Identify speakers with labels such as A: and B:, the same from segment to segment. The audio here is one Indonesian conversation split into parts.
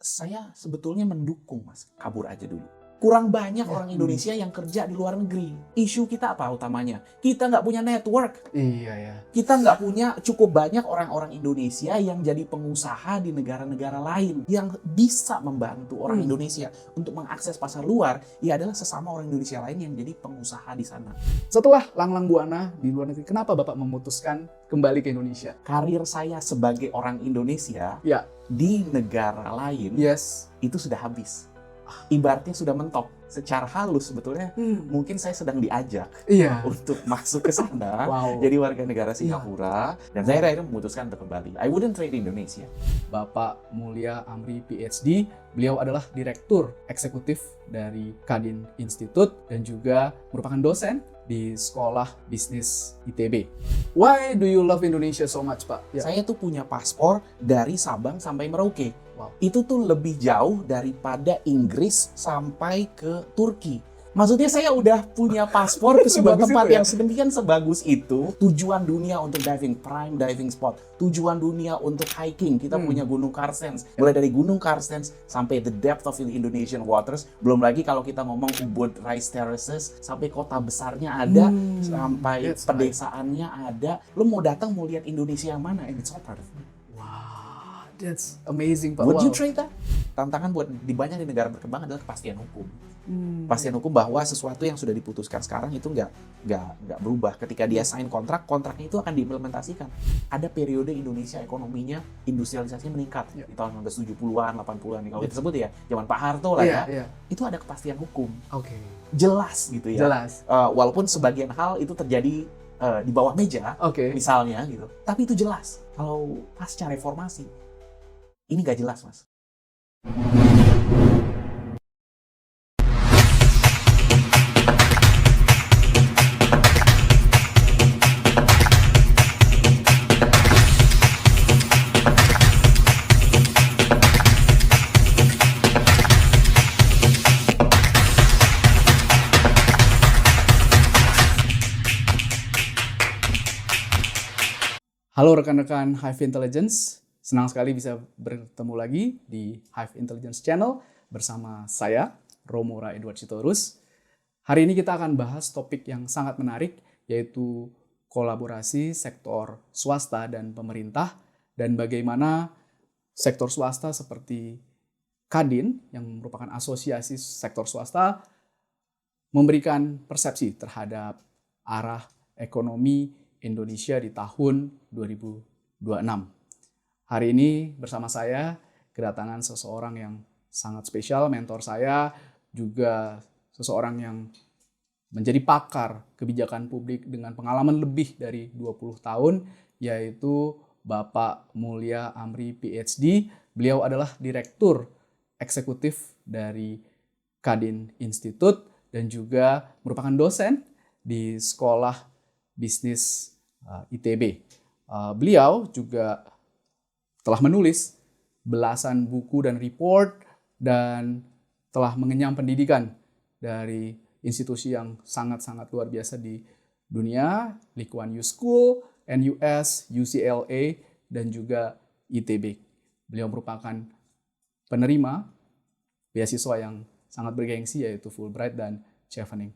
A: Saya sebetulnya mendukung, Mas, kabur aja dulu. Kurang banyak orang Indonesia yang kerja di luar negeri. Isu kita apa utamanya? Kita nggak punya network.
B: Iya ya.
A: Kita nggak punya cukup banyak orang-orang Indonesia yang jadi pengusaha di negara-negara lain. Yang bisa membantu orang Indonesia untuk mengakses pasar luar, ya adalah sesama orang Indonesia lain yang jadi pengusaha di sana.
B: Setelah langlang buana di luar negeri, kenapa Bapak memutuskan kembali ke Indonesia?
A: Karir saya sebagai orang Indonesia
B: Ya.
A: di negara lain
B: Yes.
A: itu sudah habis. Ibaratnya sudah mentok. Secara halus sebetulnya mungkin saya sedang diajak
B: Iya.
A: untuk masuk ke sana,
B: Wow.
A: jadi warga negara Singapura, dan saya akhirnya memutuskan untuk kembali. I wouldn't trade Indonesia.
B: Bapak Mulya Amri PhD, beliau adalah Direktur Eksekutif dari Kadin Institute dan juga merupakan dosen di Sekolah Bisnis ITB. Why do you love Indonesia so much, Pak? Ya.
A: Saya tuh punya paspor dari Sabang sampai Merauke.
B: Wow.
A: Itu tuh lebih jauh daripada Inggris sampai ke Turki. Maksudnya saya udah punya paspor ke sebuah
B: Sebagus
A: tempat
B: itu ya?
A: yang sedemikian sebagus itu. Tujuan dunia untuk diving, prime diving spot. Tujuan dunia untuk hiking, kita punya Gunung Karstens. Mulai dari Gunung Karstens sampai the depth of the Indonesian waters. Belum lagi kalau kita ngomong Ubud Rice Terraces, sampai kota besarnya ada, sampai
B: That's
A: pedesaannya ada. Lo mau datang mau lihat Indonesia yang mana? And it's all part of me.
B: Wow, that's amazing, Pak.
A: Would you
B: Wow.
A: trade that? Tantangan buat di banyak di negara berkembang adalah kepastian hukum. Kepastian hukum bahwa sesuatu yang sudah diputuskan sekarang itu nggak berubah. Ketika dia sign kontrak, kontraknya itu akan diimplementasikan. Ada periode Indonesia ekonominya, industrialisasinya meningkat di tahun 1970-an, 80-an. Kalau kita sebut ya, zaman Pak Harto lah
B: Iya,
A: ya.
B: iya.
A: Itu ada kepastian hukum.
B: Oke.
A: Jelas gitu ya.
B: Jelas.
A: Walaupun sebagian hal itu terjadi di bawah meja,
B: Oke.
A: misalnya gitu. Tapi itu jelas. Kalau pasca reformasi, ini nggak jelas, Mas.
B: Halo rekan-rekan Hive Intelligence, senang sekali bisa bertemu lagi di Hive Intelligence Channel bersama saya, Romora Edward Sitorus. Hari ini kita akan bahas topik yang sangat menarik, yaitu kolaborasi sektor swasta dan pemerintah, dan bagaimana sektor swasta seperti Kadin, yang merupakan asosiasi sektor swasta, memberikan persepsi terhadap arah ekonomi Indonesia di tahun 2026. Hari ini bersama saya kedatangan seseorang yang sangat spesial, mentor saya, juga seseorang yang menjadi pakar kebijakan publik dengan pengalaman lebih dari 20 tahun, yaitu Bapak Mulya Amri PhD. Beliau adalah Direktur Eksekutif dari Kadin Institute dan juga merupakan dosen di Sekolah Bisnis ITB. Beliau juga telah menulis belasan buku dan report dan telah mengenyam pendidikan dari institusi yang sangat-sangat luar biasa di dunia, Lee Kuan Yew School, NUS, UCLA, dan juga ITB. Beliau merupakan penerima beasiswa yang sangat bergengsi yaitu Fulbright dan Chevening.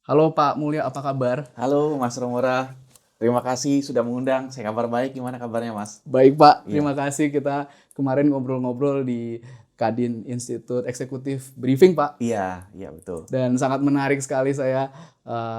B: Halo Pak Mulya, apa kabar?
A: Halo Mas Romora, terima kasih sudah mengundang. Saya kabar baik, gimana kabarnya Mas?
B: Baik Pak,
A: Iya.
B: terima kasih. Kita kemarin ngobrol-ngobrol di Kadin Institute Executive Briefing Pak.
A: Iya betul.
B: Dan sangat menarik sekali, saya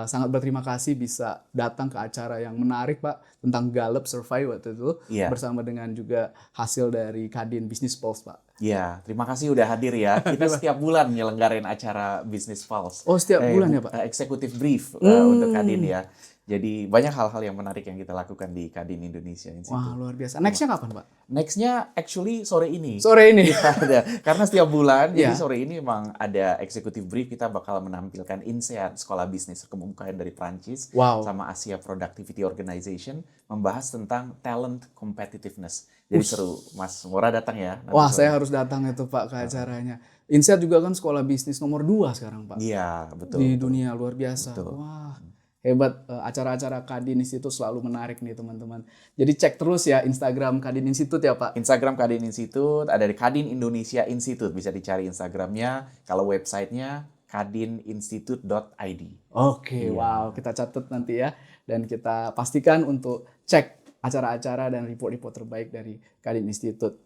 B: sangat berterima kasih bisa datang ke acara yang menarik Pak, tentang Gallup Survey waktu itu,
A: Iya.
B: bersama dengan juga hasil dari Kadin Business Pulse Pak.
A: Iya, terima kasih udah hadir ya. Kita setiap bulan nyelenggarain acara Business Pulse.
B: Oh, setiap bulan ya Pak?
A: Executive Brief untuk Kadin ya. Jadi banyak hal-hal yang menarik yang kita lakukan di Kadin Indonesia Institute.
B: Wah, luar biasa. Next-nya kapan Pak?
A: Next-nya actually sore ini.
B: Sore ini?
A: Ada. Karena setiap bulan,
B: Iya.
A: jadi sore ini memang ada executive brief, kita bakal menampilkan INSEAD, Sekolah Bisnis Terkemuka dari Prancis,
B: Wow.
A: sama Asia Productivity Organization, membahas tentang talent competitiveness. Jadi seru, Mas Mora datang ya. nanti
B: Wah,
A: sore.
B: saya harus datang itu Pak ke acaranya. INSEAD juga kan sekolah bisnis nomor 2 sekarang Pak.
A: Iya, betul.
B: Di
A: betul.
B: dunia, luar biasa.
A: Betul.
B: Wah, Hebat, acara-acara Kadin Institute selalu menarik nih teman-teman. Jadi cek terus ya Instagram Kadin Institute ya Pak.
A: Instagram Kadin Institute, ada di Kadin Indonesia Institute, bisa dicari Instagramnya. Kalau websitenya kadininstitute.id.
B: Oke,
A: Iya.
B: wow, kita catat nanti ya. Dan kita pastikan untuk cek acara-acara dan report-report terbaik dari Kadin Institute.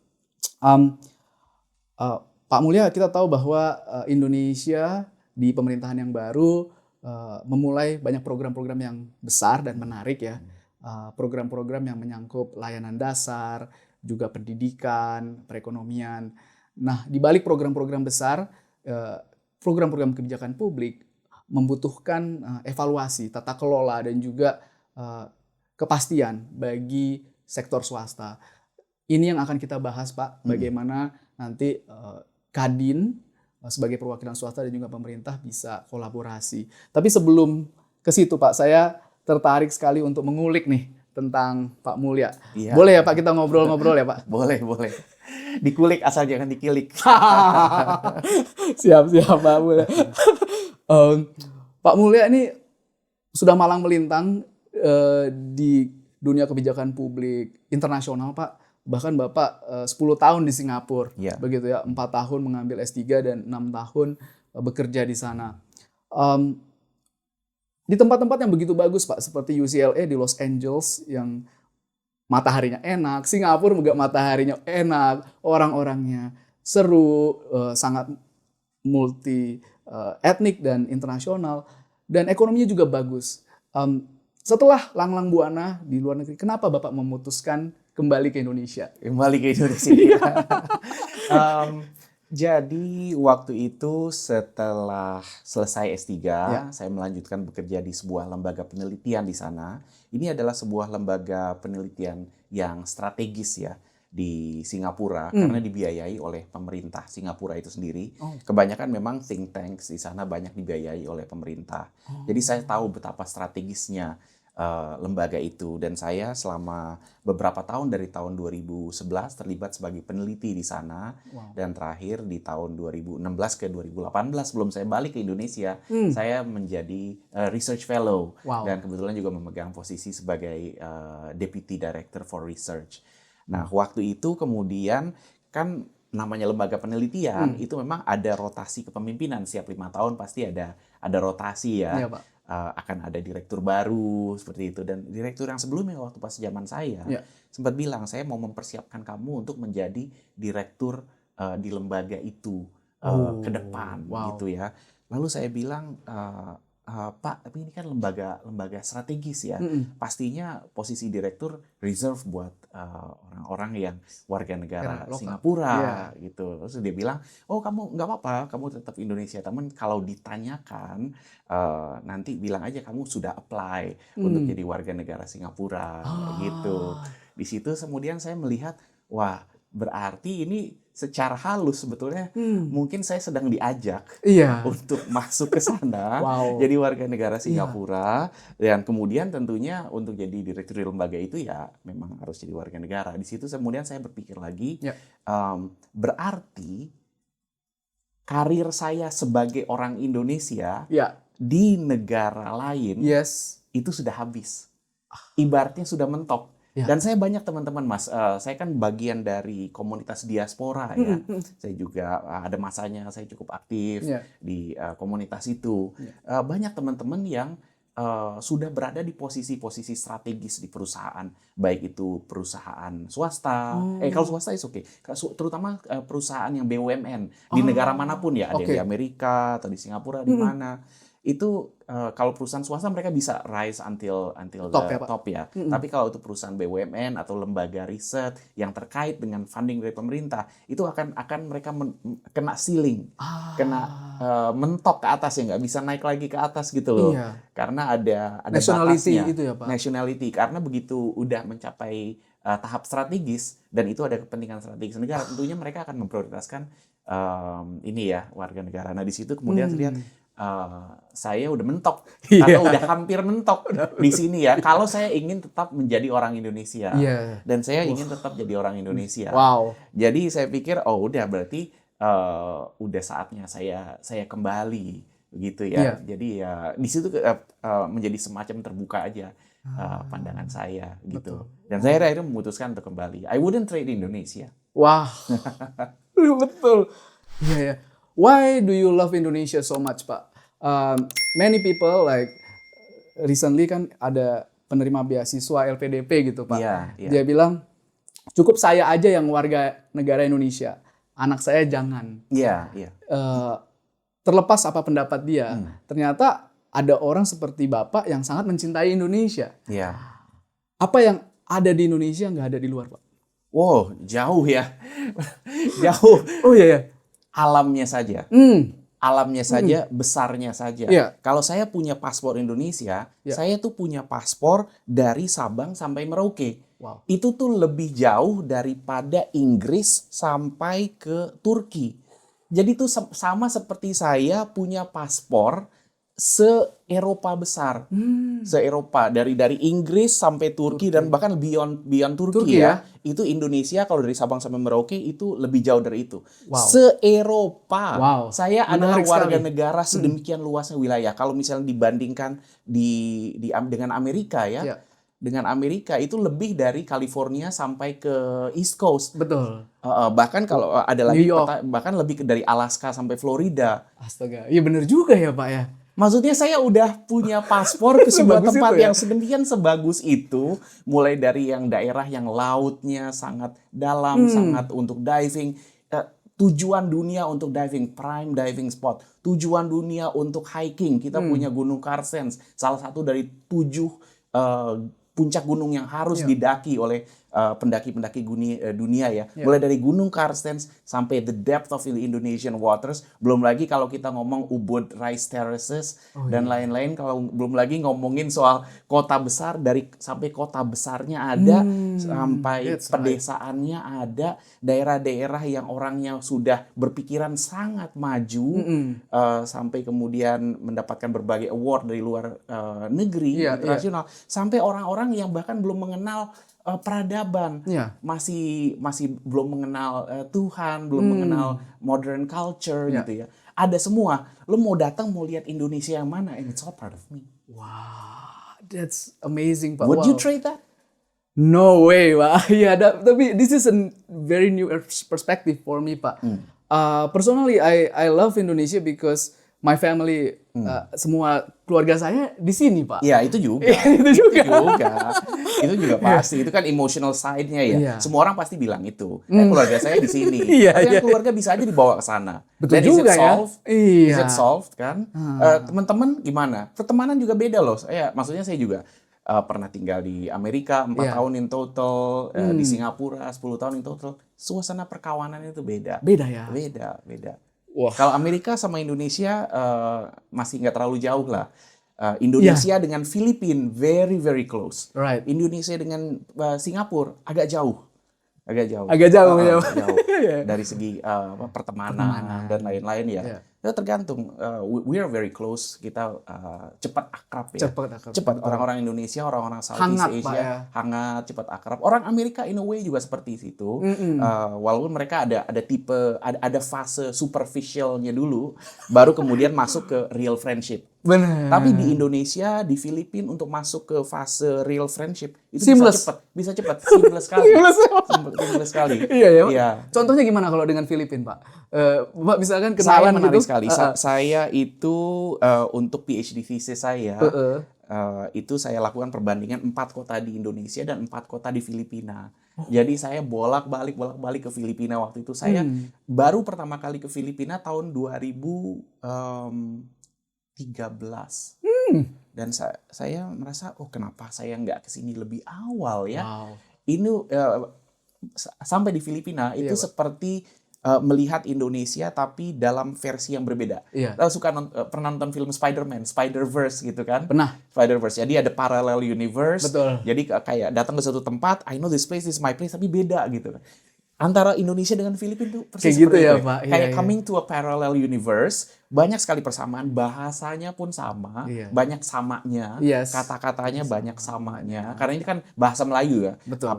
B: Pak Mulya, kita tahu bahwa Indonesia di pemerintahan yang baru memulai banyak program-program yang besar dan menarik ya. Program-program yang menyangkut layanan dasar, juga pendidikan, perekonomian. Nah, di balik program-program besar, program-program kebijakan publik membutuhkan evaluasi, tata kelola, dan juga kepastian bagi sektor swasta. Ini yang akan kita bahas, Pak, bagaimana nanti Kadin sebagai perwakilan swasta dan juga pemerintah bisa kolaborasi. Tapi sebelum ke situ Pak, saya tertarik sekali untuk mengulik nih tentang Pak Mulya.
A: Iya.
B: Boleh ya Pak kita ngobrol-ngobrol ya Pak?
A: Boleh. Dikulik asal jangan dikilik.
B: Siap Pak Mulya. Pak Mulya ini sudah malang melintang di dunia kebijakan publik internasional Pak. Bahkan Bapak 10 tahun di Singapura, begitu ya, 4 tahun mengambil S3 dan 6 tahun bekerja di sana. Di tempat-tempat yang begitu bagus Pak, seperti UCLA di Los Angeles yang mataharinya enak, Singapura juga mataharinya enak, orang-orangnya seru, sangat multi etnik dan internasional, dan ekonominya juga bagus. Setelah langlang buana di luar negeri, kenapa Bapak memutuskan kembali ke Indonesia?
A: Jadi waktu itu setelah selesai S3, saya melanjutkan bekerja di sebuah lembaga penelitian di sana. Ini adalah sebuah lembaga penelitian yang strategis ya di Singapura karena dibiayai oleh pemerintah Singapura itu sendiri. Kebanyakan memang think tanks di sana banyak dibiayai oleh pemerintah. Jadi saya tahu betapa strategisnya lembaga itu, dan saya selama beberapa tahun dari tahun 2011 terlibat sebagai peneliti di sana. Dan terakhir di tahun 2016 ke 2018 sebelum saya balik ke Indonesia, saya menjadi research fellow dan kebetulan juga memegang posisi sebagai deputy director for research. Nah, waktu itu kemudian kan namanya lembaga penelitian itu memang ada rotasi kepemimpinan, setiap 5 tahun pasti ada rotasi ya.
B: Iya, Pak.
A: Akan ada direktur baru seperti itu, dan direktur yang sebelumnya waktu pas zaman saya sempat bilang saya mau mempersiapkan kamu untuk menjadi direktur di lembaga itu ke depan gitu ya. Lalu saya bilang Pak, tapi ini kan lembaga strategis ya, pastinya posisi direktur reserve buat orang-orang yang warga negara Singapura gitu. Terus dia bilang, oh kamu nggak apa-apa, kamu tetap Indonesia, teman kalau ditanyakan nanti bilang aja kamu sudah apply untuk jadi warga negara Singapura gitu. Di situ kemudian saya melihat, wah berarti ini secara halus sebetulnya mungkin saya sedang diajak untuk masuk ke sana jadi warga negara Singapura, dan kemudian tentunya untuk jadi direktur di lembaga itu ya memang harus jadi warga negara. Di situ kemudian saya berpikir lagi, berarti karir saya sebagai orang Indonesia di negara lain itu sudah habis, ibaratnya sudah mentok. Dan saya banyak teman-teman Mas, saya kan bagian dari komunitas diaspora ya. Saya juga ada masanya saya cukup aktif di komunitas itu. Banyak teman-teman yang sudah berada di posisi-posisi strategis di perusahaan, baik itu perusahaan swasta, kalau swasta is oke, terutama perusahaan yang BUMN di negara manapun ya, ada yang di Amerika atau di Singapura, di mana. Itu kalau perusahaan swasta mereka bisa rise until top ya. Tapi kalau itu perusahaan BUMN atau lembaga riset yang terkait dengan funding dari pemerintah, itu akan mereka kena ceiling, kena mentok ke atas ya, nggak bisa naik lagi ke atas gitu loh. Karena ada
B: nationality
A: batasnya.
B: itu ya Pak.
A: Nationality, karena begitu udah mencapai tahap strategis dan itu ada kepentingan strategis negara, tentunya mereka akan memprioritaskan ini ya warga negara. Nah di situ kemudian saya lihat saya udah mentok atau udah hampir mentok di sini ya. Kalau saya ingin tetap menjadi orang Indonesia dan saya ingin tetap jadi orang Indonesia. Jadi saya pikir udah berarti udah saatnya saya kembali begitu ya. Jadi ya di situ menjadi semacam terbuka aja pandangan saya gitu.
B: Betul.
A: Dan saya akhirnya memutuskan untuk kembali. I wouldn't trade Indonesia.
B: Wah, betul. Iya ya. Why do you love Indonesia so much, Pak? Many people like recently kan ada penerima beasiswa LPDP gitu, Pak.
A: Iya, iya.
B: Dia bilang cukup saya aja yang warga negara Indonesia, anak saya jangan.
A: Iya, iya.
B: Terlepas apa pendapat dia, ternyata ada orang seperti Bapak yang sangat mencintai Indonesia.
A: Iya.
B: Apa yang ada di Indonesia nggak ada di luar, Pak?
A: Wow, jauh ya. Jauh.
B: Oh iya ya.
A: Alamnya saja. Alamnya saja, besarnya saja.
B: Yeah.
A: Kalau saya punya paspor Indonesia, saya tuh punya paspor dari Sabang sampai Merauke.
B: Wow.
A: Itu tuh lebih jauh daripada Inggris sampai ke Turki. Jadi tuh sama seperti saya punya paspor se-Eropa besar. Se-Eropa dari Inggris sampai Turki dan bahkan beyond Turki ya. Itu Indonesia kalau dari Sabang sampai Merauke itu lebih jauh dari itu.
B: Wow.
A: Se-Eropa.
B: Wow.
A: Saya adalah
B: Menarik
A: warga
B: sekali.
A: negara sedemikian luasnya wilayah. Kalau misalnya dibandingkan dengan Amerika ya.
B: Yeah.
A: Dengan Amerika itu lebih dari California sampai ke East Coast.
B: Betul.
A: Bahkan kalau ada lagi
B: New York.
A: bahkan lebih dari Alaska sampai Florida.
B: Astaga, iya bener juga ya Pak ya.
A: Maksudnya saya udah punya paspor ke sebuah
B: Sebagus
A: tempat
B: itu ya?
A: yang sedemikian sebagus itu, mulai dari yang daerah yang lautnya sangat dalam, sangat untuk diving, tujuan dunia untuk diving, prime diving spot, tujuan dunia untuk hiking, kita punya Gunung Carstens, salah satu dari 7 puncak gunung yang harus didaki oleh pendaki-pendaki dunia ya. Mulai dari Gunung Carstens sampai the depth of the Indonesian waters. Belum lagi kalau kita ngomong Ubud Rice Terraces dan lain-lain. Kalau belum lagi ngomongin soal kota besar, sampai kota besarnya ada, sampai pedesaannya ada, daerah-daerah yang orangnya sudah berpikiran sangat maju, sampai kemudian mendapatkan berbagai award dari luar negeri, internasional, sampai orang-orang yang bahkan belum mengenal peradaban, masih belum mengenal Tuhan, belum mengenal modern culture gitu ya. Ada semua. Lo mau datang mau lihat Indonesia yang mana? And it's all part of me.
B: Wow, that's amazing Pak.
A: Would you trade that?
B: No way, Pak. Ya, tapi this is a very new perspective for me, Pak. Personally, I love Indonesia because my family, semua keluarga saya di sini, Pak.
A: Ya, itu juga. Itu juga pasti. Itu kan emotional side-nya ya. Semua orang pasti bilang itu. Keluarga saya di sini. Tapi keluarga bisa aja dibawa ke sana.
B: Betul
A: Dan
B: juga
A: is it solved?
B: Iya.
A: Is it solved kan? Teman-teman gimana? Pertemanan juga beda loh. Maksudnya saya juga pernah tinggal di Amerika 4 tahun in total, di Singapura 10 tahun in total. Suasana perkawanan itu beda.
B: Beda ya?
A: Beda.
B: Wah.
A: Kalau Amerika sama Indonesia masih nggak terlalu jauh lah. Indonesia dengan Filipina very very close.
B: Right.
A: Indonesia dengan Singapura agak jauh. Jauh dari segi pertemanan dan lain-lain ya. Itu tergantung. We are very close. Kita cepat akrab ya. Cepat orang-orang Indonesia, orang-orang Southeast Asia hangat, cepat akrab. Orang Amerika in a way juga seperti itu. Walaupun mereka ada tipe ada fase superficialnya dulu, baru kemudian masuk ke real friendship.
B: Benar.
A: Tapi di Indonesia, di Filipina untuk masuk ke fase real friendship itu bisa cepat, seamless sekali.
B: Iya ya. Contohnya gimana kalau dengan Filipina, Pak? Bapak misalkan kenalan
A: menarik
B: gitu.
A: Sekali. Saya itu untuk PhD thesis saya itu saya lakukan perbandingan 4 kota di Indonesia dan 4 kota di Filipina. Jadi saya bolak-balik ke Filipina waktu itu. Saya baru pertama kali ke Filipina tahun 2013. Dan saya merasa, kenapa saya nggak kesini lebih awal ya?
B: Wow.
A: Ini sampai di Filipina itu seperti melihat Indonesia tapi dalam versi yang berbeda. Pernah nonton film Spider-Man, Spider-Verse gitu kan?
B: Pernah.
A: Spider-Verse. Jadi ada parallel universe.
B: Betul.
A: Jadi kayak datang ke suatu tempat, I know this place is my place, tapi beda gitu. Antara Indonesia dengan Filipina tuh persis
B: kayak gitu
A: seperti
B: ya,
A: itu.
B: Pak.
A: Kayak coming to a parallel universe, banyak sekali persamaan, bahasanya pun sama, banyak samanya, kata-katanya banyak samanya. Karena ini kan bahasa Melayu ya.
B: Betul.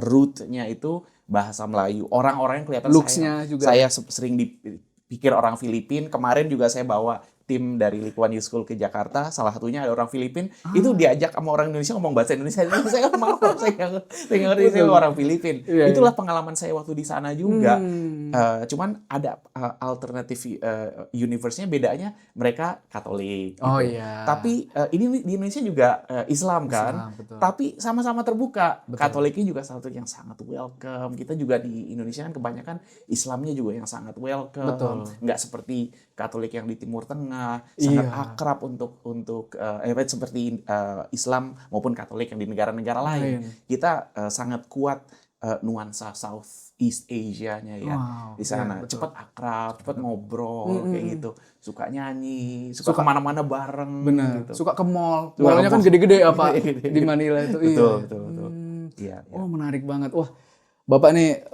A: Root-nya itu bahasa Melayu. Orang-orang yang kelihatan
B: Looks-nya juga.
A: Saya sering pikir orang Filipin. Kemarin juga saya bawa tim dari Lee Kuan Yew School ke Jakarta, salah satunya ada orang Filipin, itu diajak sama orang Indonesia ngomong bahasa Indonesia, itu saya nggak mau, saya nggak ngerti, saya orang Filipin.
B: Iya,
A: Itulah
B: iya.
A: pengalaman saya waktu di sana juga. Cuman ada alternatif universe-nya, bedanya mereka Katolik. Gitu.
B: Oh iya.
A: Tapi ini di Indonesia juga Islam kan,
B: Islam, betul.
A: tapi sama-sama terbuka.
B: Betul.
A: Katoliknya juga satu yang sangat welcome. Kita juga di Indonesia kan kebanyakan Islamnya juga yang sangat welcome.
B: Betul.
A: Nggak seperti Katolik yang di Timur Tengah, sangat
B: Iya.
A: akrab untuk seperti Islam maupun Katolik yang di negara-negara lain. Kita sangat kuat nuansa Southeast Asia-nya ya.
B: Wow,
A: Di sana
B: iya, betul.
A: cepat akrab, cepat ngobrol kayak gitu, suka nyanyi, suka kemana-mana bareng.
B: Benar.
A: Gitu.
B: Suka ke mall.
A: Suka
B: Mallnya
A: ke
B: kan
A: mall.
B: gede-gede apa
A: Gede-gede.
B: di Manila itu.
A: Betul,
B: Iya.
A: betul. Iya.
B: Oh, menarik banget. Wah, Bapak nih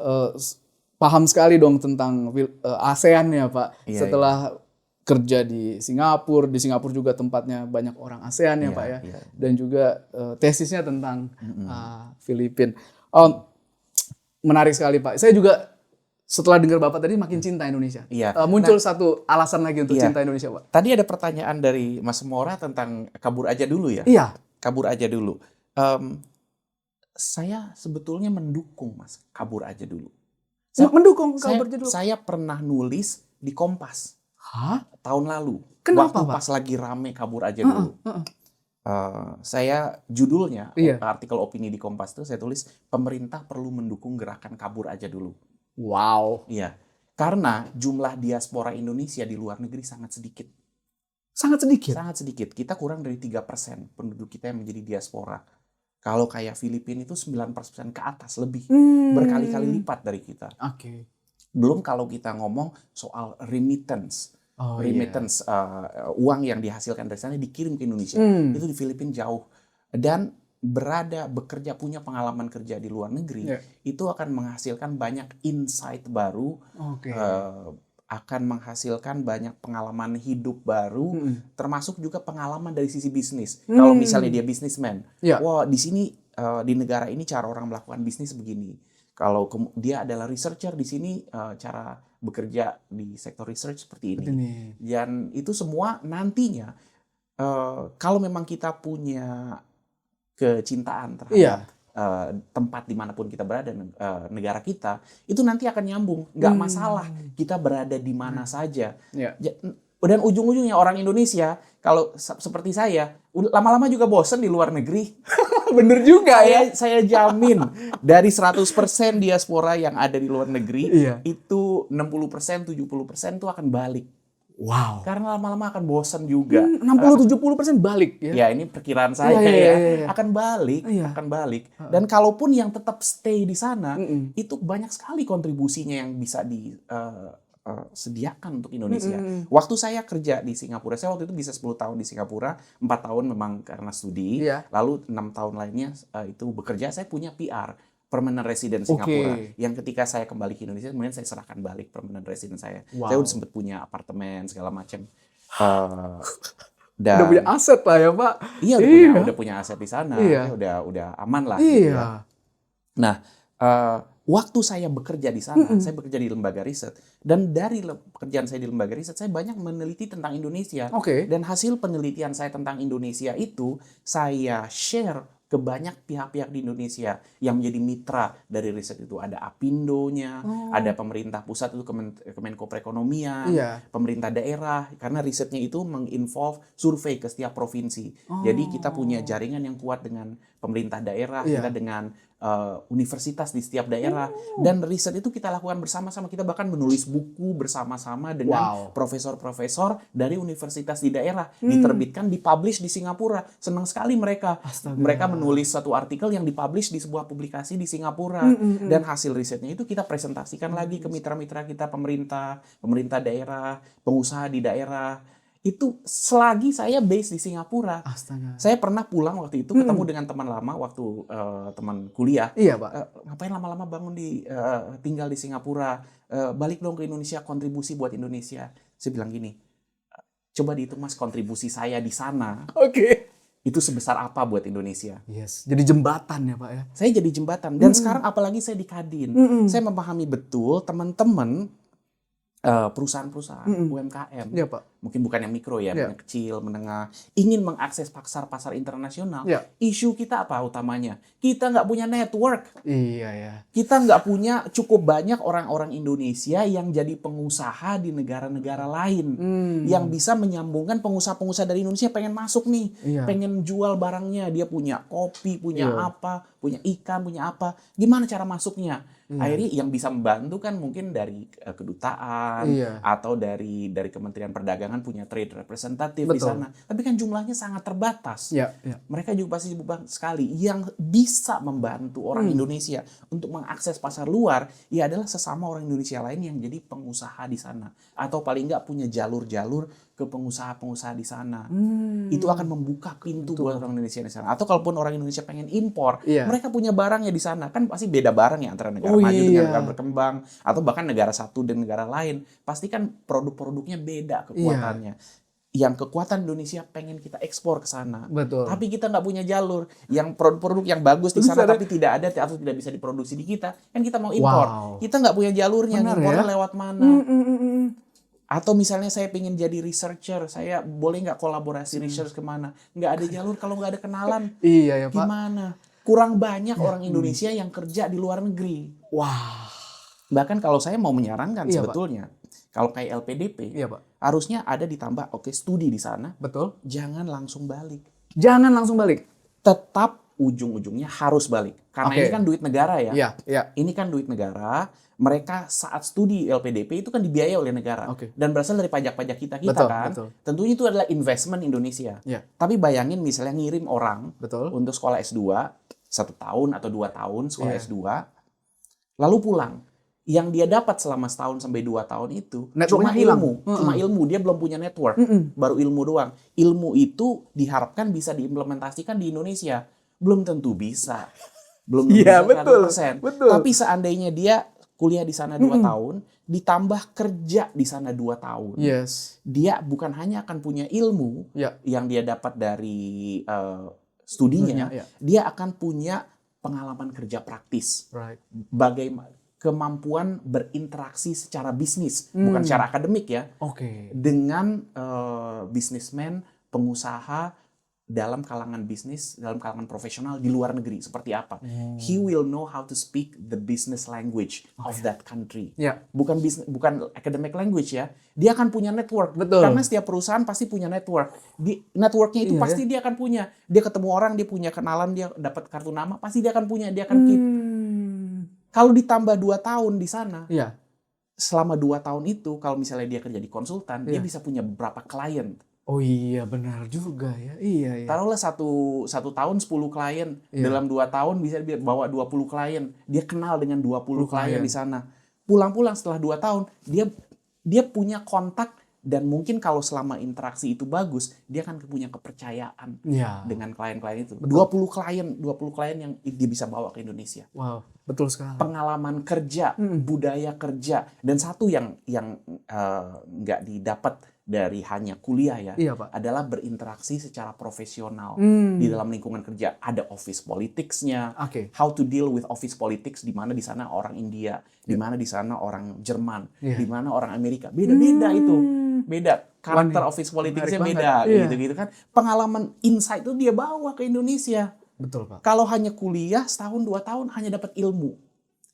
B: paham sekali dong tentang ASEAN ya, Pak.
A: Iya,
B: Setelah kerja di Singapura juga tempatnya banyak orang ASEAN ya,
A: Iya,
B: Pak ya.
A: iya.
B: Dan juga tesisnya tentang Filipina. Menarik sekali, Pak. Saya juga setelah dengar Bapak tadi makin cinta Indonesia.
A: Iya.
B: Muncul satu alasan lagi untuk
A: Iya.
B: cinta Indonesia, Pak.
A: Tadi ada pertanyaan dari Mas Mora tentang kabur aja dulu ya.
B: Iya.
A: Kabur aja dulu. Saya sebetulnya mendukung Mas kabur aja dulu.
B: Mendukung kabur aja dulu.
A: Saya pernah nulis di Kompas
B: Hah?
A: tahun lalu.
B: Kenapa,
A: waktu
B: Pak?
A: pas lagi rame kabur aja dulu. Saya judulnya
B: Iya.
A: artikel opini di Kompas itu saya tulis pemerintah perlu mendukung gerakan kabur aja dulu.
B: Wow.
A: Iya. Karena jumlah diaspora Indonesia di luar negeri sangat sedikit.
B: Sangat sedikit.
A: Sangat sedikit. Kita kurang dari 3% penduduk kita yang menjadi diaspora. Kalau kayak Filipina itu 9% ke atas lebih. Berkali-kali lipat dari kita.
B: Oke.
A: Belum kalau kita ngomong soal remittance.
B: Oh,
A: Remittance, uang yang dihasilkan dari sana dikirim ke Indonesia. Itu di Filipina jauh. Dan bekerja, punya pengalaman kerja di luar negeri, itu akan menghasilkan banyak insight baru,
B: Oke.
A: akan menghasilkan banyak pengalaman hidup baru, termasuk juga pengalaman dari sisi bisnis. Kalau misalnya dia bisnismen,
B: Iya.
A: wah di sini di negara ini cara orang melakukan bisnis begini. Kalau dia adalah researcher di sini, cara bekerja di sektor research seperti ini. Dan itu semua nantinya kalau memang kita punya kecintaan terhadap tempat dimanapun kita berada, negara kita, itu nanti akan nyambung. Nggak masalah kita berada di mana saja. Dan ujung-ujungnya orang Indonesia, kalau seperti saya, lama-lama juga bosen di luar negeri.
B: Bener juga ya.
A: Saya jamin dari 100% diaspora yang ada di luar negeri, itu 60%, 70% itu akan balik.
B: Wow.
A: Karena lama-lama akan bosan juga.
B: 60-70% balik ya.
A: Ya ini perkiraan saya akan balik, akan balik. Dan kalaupun yang tetap stay di sana, itu banyak sekali kontribusinya yang bisa disediakan untuk Indonesia. Waktu saya kerja di Singapura, saya waktu itu bisa 10 tahun di Singapura, 4 tahun memang karena studi, lalu 6 tahun lainnya itu bekerja. Saya punya PR. Permanent resident Singapura. Yang ketika saya kembali ke Indonesia, kemudian saya serahkan balik permanent resident saya. Saya udah sempat punya apartemen segala macam.
B: Dan udah punya aset lah ya, Pak.
A: Iya, udah punya aset di sana. Udah aman lah.
B: Iya.
A: Gitu ya. Nah, waktu saya bekerja di sana, saya bekerja di lembaga riset. Dan dari pekerjaan saya di lembaga riset, saya banyak meneliti tentang Indonesia. Dan hasil penelitian saya tentang Indonesia itu, saya share ke banyak pihak-pihak di Indonesia yang menjadi mitra dari riset itu. Ada Apindo-nya, ada pemerintah pusat itu Kemenko Perekonomian, pemerintah daerah, karena risetnya itu menginvolve survei ke setiap provinsi. Jadi kita punya jaringan yang kuat dengan pemerintah daerah, kita dengan universitas di setiap daerah, dan riset itu kita lakukan bersama-sama. Kita bahkan menulis buku bersama-sama dengan profesor-profesor dari universitas di daerah, diterbitkan, dipublish di Singapura. Senang sekali mereka. Mereka menulis satu artikel yang dipublish di sebuah publikasi di Singapura, dan hasil risetnya itu kita presentasikan lagi ke mitra-mitra kita, pemerintah daerah, pengusaha di daerah. Itu selagi saya base di Singapura. Saya pernah pulang waktu itu ketemu dengan teman lama waktu teman kuliah.
B: Iya, Pak.
A: Ngapain lama-lama bangun tinggal di Singapura? Balik dong ke Indonesia, kontribusi buat Indonesia. Saya bilang gini, coba dihitung Mas kontribusi saya di sana. Itu sebesar apa buat Indonesia?
B: Jadi jembatan ya, Pak ya.
A: Saya jadi jembatan. Dan sekarang apalagi saya di Kadin. Saya memahami betul teman-teman perusahaan-perusahaan UMKM,
B: Iya, Pak.
A: mungkin bukan yang mikro ya,
B: Iya.
A: yang kecil, menengah, ingin mengakses pasar-pasar internasional.
B: Iya.
A: Isu kita apa utamanya? Kita nggak punya network.
B: Iya ya.
A: Kita nggak punya cukup banyak orang-orang Indonesia yang jadi pengusaha di negara-negara lain. Yang bisa menyambungkan pengusaha-pengusaha dari Indonesia pengen masuk nih.
B: Iya.
A: Pengen jual barangnya. Dia punya kopi, punya
B: Iya.
A: apa, punya ikan, punya apa. Gimana cara masuknya?
B: Iya.
A: Akhirnya yang bisa membantu kan mungkin dari kedutaan
B: Iya.
A: atau dari Kementerian Perdagangan punya trade representative di
B: Betul.
A: sana. Tapi kan jumlahnya sangat terbatas.
B: Iya. Iya.
A: Mereka juga pasti sibuk banget sekali. Yang bisa membantu orang Indonesia untuk mengakses pasar luar, ya adalah sesama orang Indonesia lain yang jadi pengusaha di sana. Atau paling nggak punya jalur-jalur ke pengusaha-pengusaha di sana. Itu akan membuka pintu buat orang Indonesia di sana. Atau kalaupun orang Indonesia pengen impor,
B: Iya.
A: mereka punya barangnya di sana. Kan pasti beda barang ya antara negara
B: Oh,
A: maju dengan
B: iya.
A: negara berkembang. Atau bahkan negara satu dan negara lain. Pasti kan produk-produknya beda kekuatannya. Yang kekuatan Indonesia pengen kita ekspor ke sana.
B: Betul.
A: Tapi kita nggak punya jalur. Yang produk-produk yang bagus di sana tapi tidak ada atau tidak bisa diproduksi di kita. Kan kita mau impor.
B: Wow.
A: Kita nggak punya jalurnya.
B: Benar
A: Impornya
B: ya?
A: lewat mana. Atau misalnya saya pengen jadi researcher. Saya boleh nggak kolaborasi research kemana? Nggak ada jalur kalau nggak ada kenalan.
B: Iya ya, Pak.
A: Gimana? Kurang banyak orang Indonesia yang kerja di luar negeri.
B: Wah.
A: Bahkan kalau saya mau menyarankan
B: Iya, Pak.
A: sebetulnya. Kalau kayak LPDP.
B: Iya, Pak.
A: Harusnya ada ditambah studi di sana.
B: Betul.
A: Jangan langsung balik.
B: Jangan langsung balik.
A: Tetap ujung-ujungnya harus balik. Karena
B: Oke.
A: ini kan duit negara ya.
B: Iya. Iya.
A: Ini kan duit negara. Mereka saat studi LPDP itu kan dibiayai oleh negara.
B: Oke.
A: Dan berasal dari pajak-pajak kita
B: Betul,
A: kan.
B: betul.
A: Tentunya itu adalah investment Indonesia.
B: Iya.
A: Tapi bayangin misalnya ngirim orang
B: Betul.
A: untuk sekolah S2 1 tahun atau 2 tahun sekolah
B: Iya.
A: S2 lalu pulang. Yang dia dapat selama setahun sampai 2 tahun itu
B: Networknya
A: cuma
B: hilang.
A: ilmu, cuma ilmu, dia belum punya network. Baru ilmu doang. Ilmu itu diharapkan bisa diimplementasikan di Indonesia. Belum tentu bisa. Belum tentu
B: Iya,
A: bisa
B: betul.
A: 100%.
B: Betul.
A: Tapi seandainya dia kuliah di sana 2 tahun, ditambah kerja di sana 2 tahun.
B: Yes.
A: Dia bukan hanya akan punya ilmu
B: Iya.
A: yang dia dapat dari studinya,
B: Iya.
A: dia akan punya pengalaman kerja praktis.
B: Right.
A: Bagaimana kemampuan berinteraksi secara bisnis, bukan secara akademik ya,
B: Oke.
A: dengan bisnismen, pengusaha dalam kalangan bisnis, dalam kalangan profesional di luar negeri seperti apa. He will know how to speak the business language of that country.
B: Ya.
A: Bukan academic language ya. Dia akan punya network.
B: Betul.
A: Karena setiap perusahaan pasti punya network. Networknya itu
B: Iya,
A: pasti dia akan punya. Dia ketemu orang, dia punya kenalan, dia dapat kartu nama, pasti dia akan punya. Dia akan keep. Kalau ditambah 2 tahun di sana,
B: Iya.
A: selama 2 tahun itu, kalau misalnya dia kerja di konsultan, dia
B: Iya.
A: bisa punya beberapa klien.
B: Oh iya, benar juga ya. Iya, iya.
A: Taruhlah satu tahun 10 klien.
B: Iya.
A: Dalam 2 tahun bisa dia bawa 20 klien. Dia kenal dengan 20 klien
B: klien.
A: di sana. Pulang-pulang setelah 2 tahun, dia punya kontak. Dan mungkin kalau selama interaksi itu bagus, dia akan punya kepercayaan
B: Iya.
A: dengan klien-klien itu.
B: Betul.
A: 20 klien yang dia bisa bawa ke Indonesia.
B: Wow, betul sekali.
A: Pengalaman kerja, budaya kerja, dan satu yang nggak didapat dari hanya kuliah ya,
B: Iya, Pak.
A: adalah berinteraksi secara profesional
B: Hmm.
A: di dalam lingkungan kerja. Ada office politicsnya,
B: Oke.
A: how to deal with office politics, di mana di sana orang India, di mana di sana orang Jerman,
B: Iya.
A: di mana orang Amerika, beda-beda itu, beda karakter
B: Wah,
A: office politicsnya
B: menarik
A: beda,
B: banget. Iya.
A: gitu-gitu kan. Pengalaman insight itu dia bawa ke Indonesia.
B: Betul, Pak.
A: Kalau hanya kuliah setahun 2 tahun hanya dapat ilmu.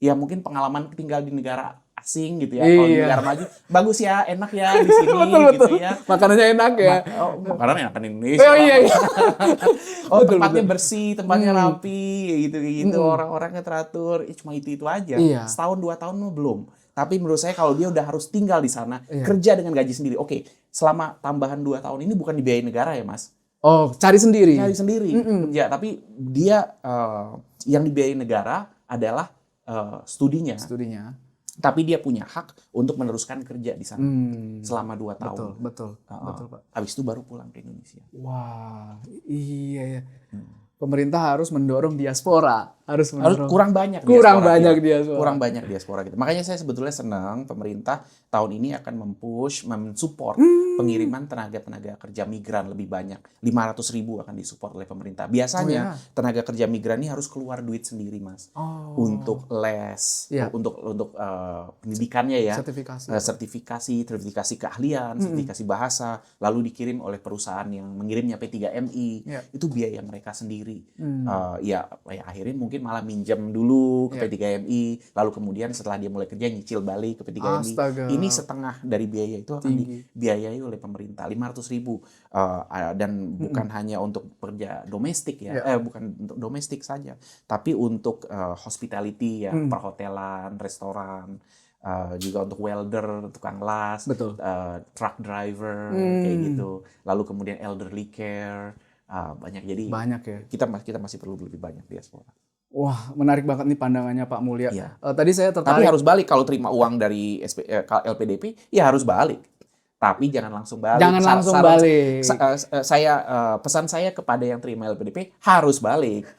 A: Ya mungkin pengalaman tinggal di negara asing gitu ya. Kalau di
B: Iya.
A: negara maju bagus ya, enak ya di sini
B: Betul,
A: gitu
B: betul.
A: ya.
B: Makanannya enak ya.
A: Makanan enakan Indonesia.
B: Oh iya, iya. Betul,
A: Tempatnya bersih, tempatnya rapi, gitu.
B: Mm-mm.
A: Orang-orangnya teratur. Cuma itu aja.
B: Iya.
A: Setahun 2 tahun mah belum. Tapi menurut saya kalau dia udah harus tinggal di sana,
B: Iya.
A: kerja dengan gaji sendiri. Oke, selama tambahan 2 tahun ini bukan dibiayai negara ya, Mas.
B: Oh, cari sendiri.
A: Cari sendiri. Ya, tapi dia yang dibiayai negara adalah studinya.
B: Studinya.
A: Tapi dia punya hak untuk meneruskan kerja di sana selama 2
B: Betul,
A: tahun.
B: betul. Betul, Pak.
A: Habis itu baru pulang ke Indonesia.
B: Wah, iya ya. Pemerintah harus mendorong diaspora. harus mendorong.
A: kurang banyak
B: Kurang
A: diaspora
B: banyak
A: kita.
B: diaspora.
A: Kurang banyak diaspora kita. Makanya saya sebetulnya senang pemerintah tahun ini akan mensupport pengiriman tenaga kerja migran lebih banyak. 500.000 akan disupport oleh pemerintah. Biasanya tenaga kerja migran ini harus keluar duit sendiri, Mas. Untuk les, untuk pendidikannya ya. Sertifikasi keahlian, sertifikasi bahasa, lalu dikirim oleh perusahaan yang mengirimnya P3MI. Itu biaya mereka sendiri. Ya akhirnya mungkin malah minjem dulu ke P3MI, lalu kemudian setelah dia mulai kerja nyicil balik ke P3MI. Ini setengah dari biaya itu akan dibiayai oleh pemerintah, 500.000. Dan bukan hanya untuk pekerja domestik ya, bukan untuk domestik saja, tapi untuk hospitality ya, perhotelan, restoran, juga untuk welder, tukang las, truck driver, kayak gitu. Lalu kemudian elderly care, banyak. Jadi
B: banyak ya.
A: Kita masih perlu lebih banyak diaspora.
B: Wah, menarik banget nih pandangannya Pak Mulya. Tadi saya tertarik.
A: Tapi harus balik kalau terima uang dari LPDP, ya harus balik. Tapi jangan langsung balik.
B: Jangan langsung balik.
A: Pesan saya kepada yang terima LPDP harus balik.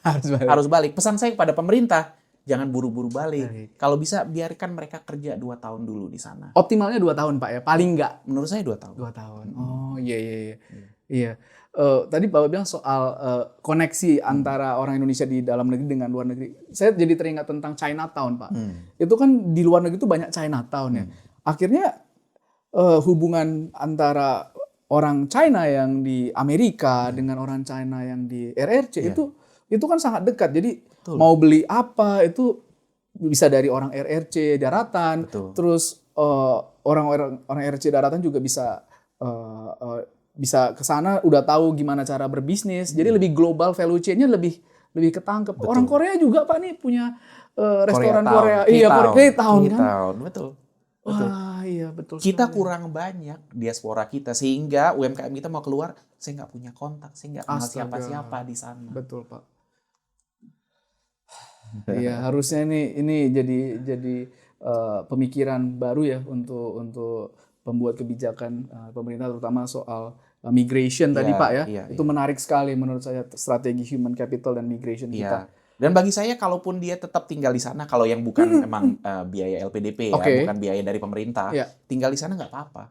A: Harus balik. Pesan saya kepada pemerintah, jangan buru-buru balik. Kalau bisa biarkan mereka kerja 2 tahun dulu di sana.
B: Optimalnya 2 tahun Pak ya, paling nggak?
A: Menurut saya 2 tahun.
B: 2 tahun. Oh iya. Tadi Bapak bilang soal koneksi antara orang Indonesia di dalam negeri dengan luar negeri. Saya jadi teringat tentang Chinatown, Pak. Itu kan di luar negeri itu banyak Chinatown ya. Akhirnya hubungan antara orang China yang di Amerika dengan orang China yang di RRC itu kan sangat dekat. Jadi mau beli apa itu bisa dari orang RRC daratan, terus orang RRC daratan juga bisa ke sana udah tahu gimana cara berbisnis. Jadi lebih global, value chain-nya lebih ketangkep. Orang Korea juga Pak nih punya restoran Korea. K-Town kan.
A: Betul.
B: Wah, iya betul.
A: Kita kurang banyak diaspora kita sehingga UMKM kita mau keluar, saya nggak punya kontak, saya nggak kenal siapa-siapa di sana.
B: Betul, Pak. Iya, harusnya ini jadi pemikiran baru ya untuk pembuat kebijakan pemerintah, terutama soal migration tadi Pak ya. Itu menarik sekali menurut saya, strategi human capital dan migration kita.
A: Dan bagi saya kalaupun dia tetap tinggal di sana, kalau yang bukan memang biaya LPDP ya, bukan biaya dari pemerintah, tinggal di sana nggak apa-apa.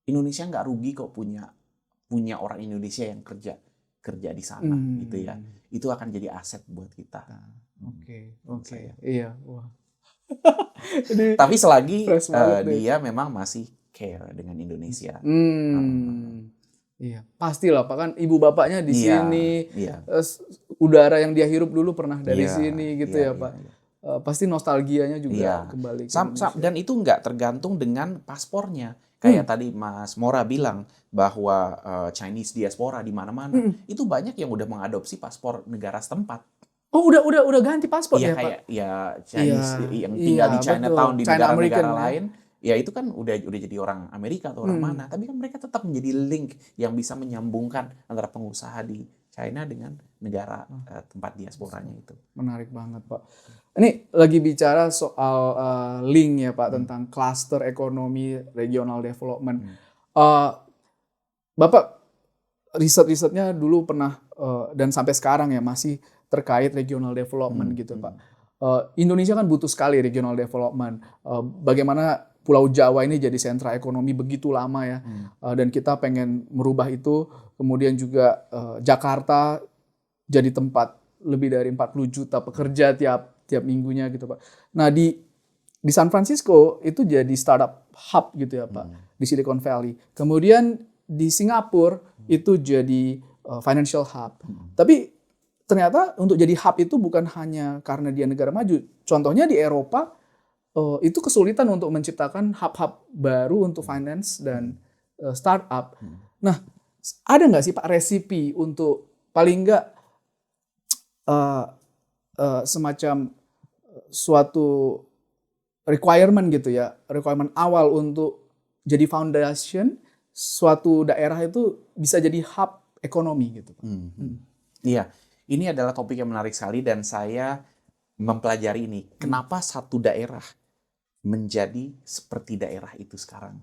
A: Indonesia nggak rugi kok punya orang Indonesia yang kerja di sana gitu ya. Itu akan jadi aset buat kita.
B: Oke. Iya, wah.
A: Tapi selagi dia memang masih care dengan Indonesia.
B: Iya, pastilah Pak, kan ibu bapaknya di sini, udara yang dia hirup dulu pernah dari sini gitu ya Pak. Pasti nostalgianya juga kembali.
A: Dan itu nggak tergantung dengan paspornya. Kayak tadi Mas Mora bilang bahwa Chinese diaspora di mana-mana, itu banyak yang udah mengadopsi paspor negara setempat.
B: Oh, udah ganti paspor ya Pak?
A: Kayak Chinese yang tinggal di Chinatown, di negara-negara lain. Ya itu kan udah jadi orang Amerika atau orang mana, tapi kan mereka tetap menjadi link yang bisa menyambungkan antara pengusaha di China dengan negara tempat diasporanya itu.
B: Menarik banget Pak. Ini lagi bicara soal link ya Pak, tentang cluster ekonomi regional development. Bapak riset-risetnya dulu pernah dan sampai sekarang ya masih terkait regional development gitu Pak. Indonesia kan butuh sekali regional development. Bagaimana Pulau Jawa ini jadi sentra ekonomi begitu lama ya, dan kita pengen merubah itu. Kemudian juga Jakarta jadi tempat lebih dari 40 juta pekerja tiap minggunya gitu Pak. Nah di San Francisco itu jadi startup hub gitu ya Pak, di Silicon Valley. Kemudian di Singapura itu jadi financial hub. Tapi ternyata untuk jadi hub itu bukan hanya karena dia negara maju. Contohnya di Eropa itu kesulitan untuk menciptakan hub-hub baru untuk finance dan startup. Nah, ada nggak sih Pak resipi untuk paling nggak semacam suatu requirement gitu ya, requirement awal untuk jadi foundation suatu daerah itu bisa jadi hub ekonomi gitu Pak?
A: Iya, ini adalah topik yang menarik sekali dan saya mempelajari ini. Kenapa satu daerah menjadi seperti daerah itu sekarang.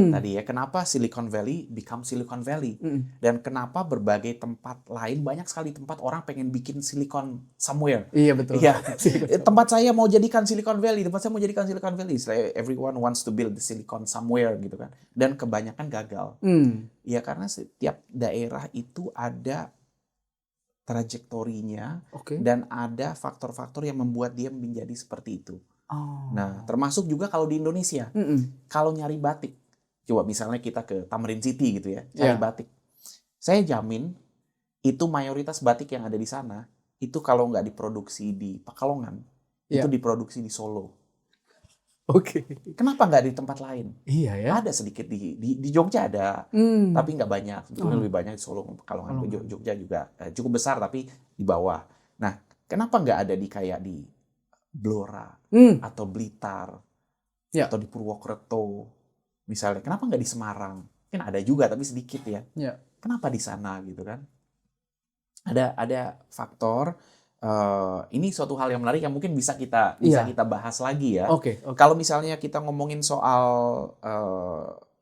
A: Tadi ya, kenapa Silicon Valley become Silicon Valley? Dan kenapa berbagai tempat lain, banyak sekali tempat orang pengen bikin Silicon somewhere.
B: Iya betul.
A: Iya, tempat saya mau jadikan Silicon Valley, tempat saya mau jadikan Silicon Valley. It's like everyone wants to build the Silicon somewhere gitu kan. Dan kebanyakan gagal. Ya karena setiap daerah itu ada trajektorinya dan ada faktor-faktor yang membuat dia menjadi seperti itu. Nah, termasuk juga kalau di Indonesia, kalau nyari batik, coba misalnya kita ke Tamrin City gitu ya, cari batik. Saya jamin itu mayoritas batik yang ada di sana, itu kalau nggak diproduksi di Pekalongan, itu diproduksi di Solo. Kenapa nggak di tempat lain?
B: Iya ya.
A: Ada sedikit di Jogja ada, tapi nggak banyak. Sebetulnya lebih banyak di Solo, Pekalongan. Jogja juga cukup besar tapi di bawah. Nah, kenapa nggak ada di kayak di Blora atau Blitar atau di Purwokerto misalnya? Kenapa nggak di Semarang? Mungkin ada juga tapi sedikit ya. Kenapa di sana gitu kan? Ada faktor. Ini suatu hal yang menarik yang mungkin bisa kita bahas lagi ya. Kalau misalnya kita ngomongin soal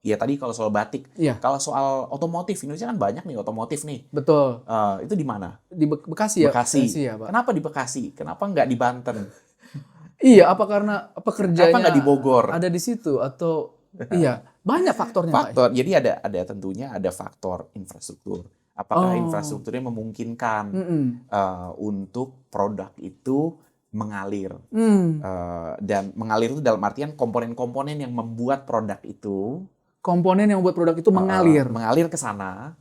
A: ya tadi kalau soal batik, kalau soal otomotif, Indonesia kan banyak nih otomotif nih.
B: Betul.
A: Itu di mana?
B: Di Bekasi ya.
A: Bekasi
B: ya, Pak.
A: Kenapa di Bekasi? Kenapa nggak di Banten?
B: Iya, apa karena pekerjaannya
A: apa nggak di Bogor?
B: Ada di situ atau iya, banyak faktornya.
A: Faktor. Jadi ada tentunya ada faktor infrastruktur. Apakah infrastrukturnya memungkinkan untuk produk itu mengalir? Dan mengalir itu dalam artian komponen-komponen yang membuat produk itu mengalir ke sana.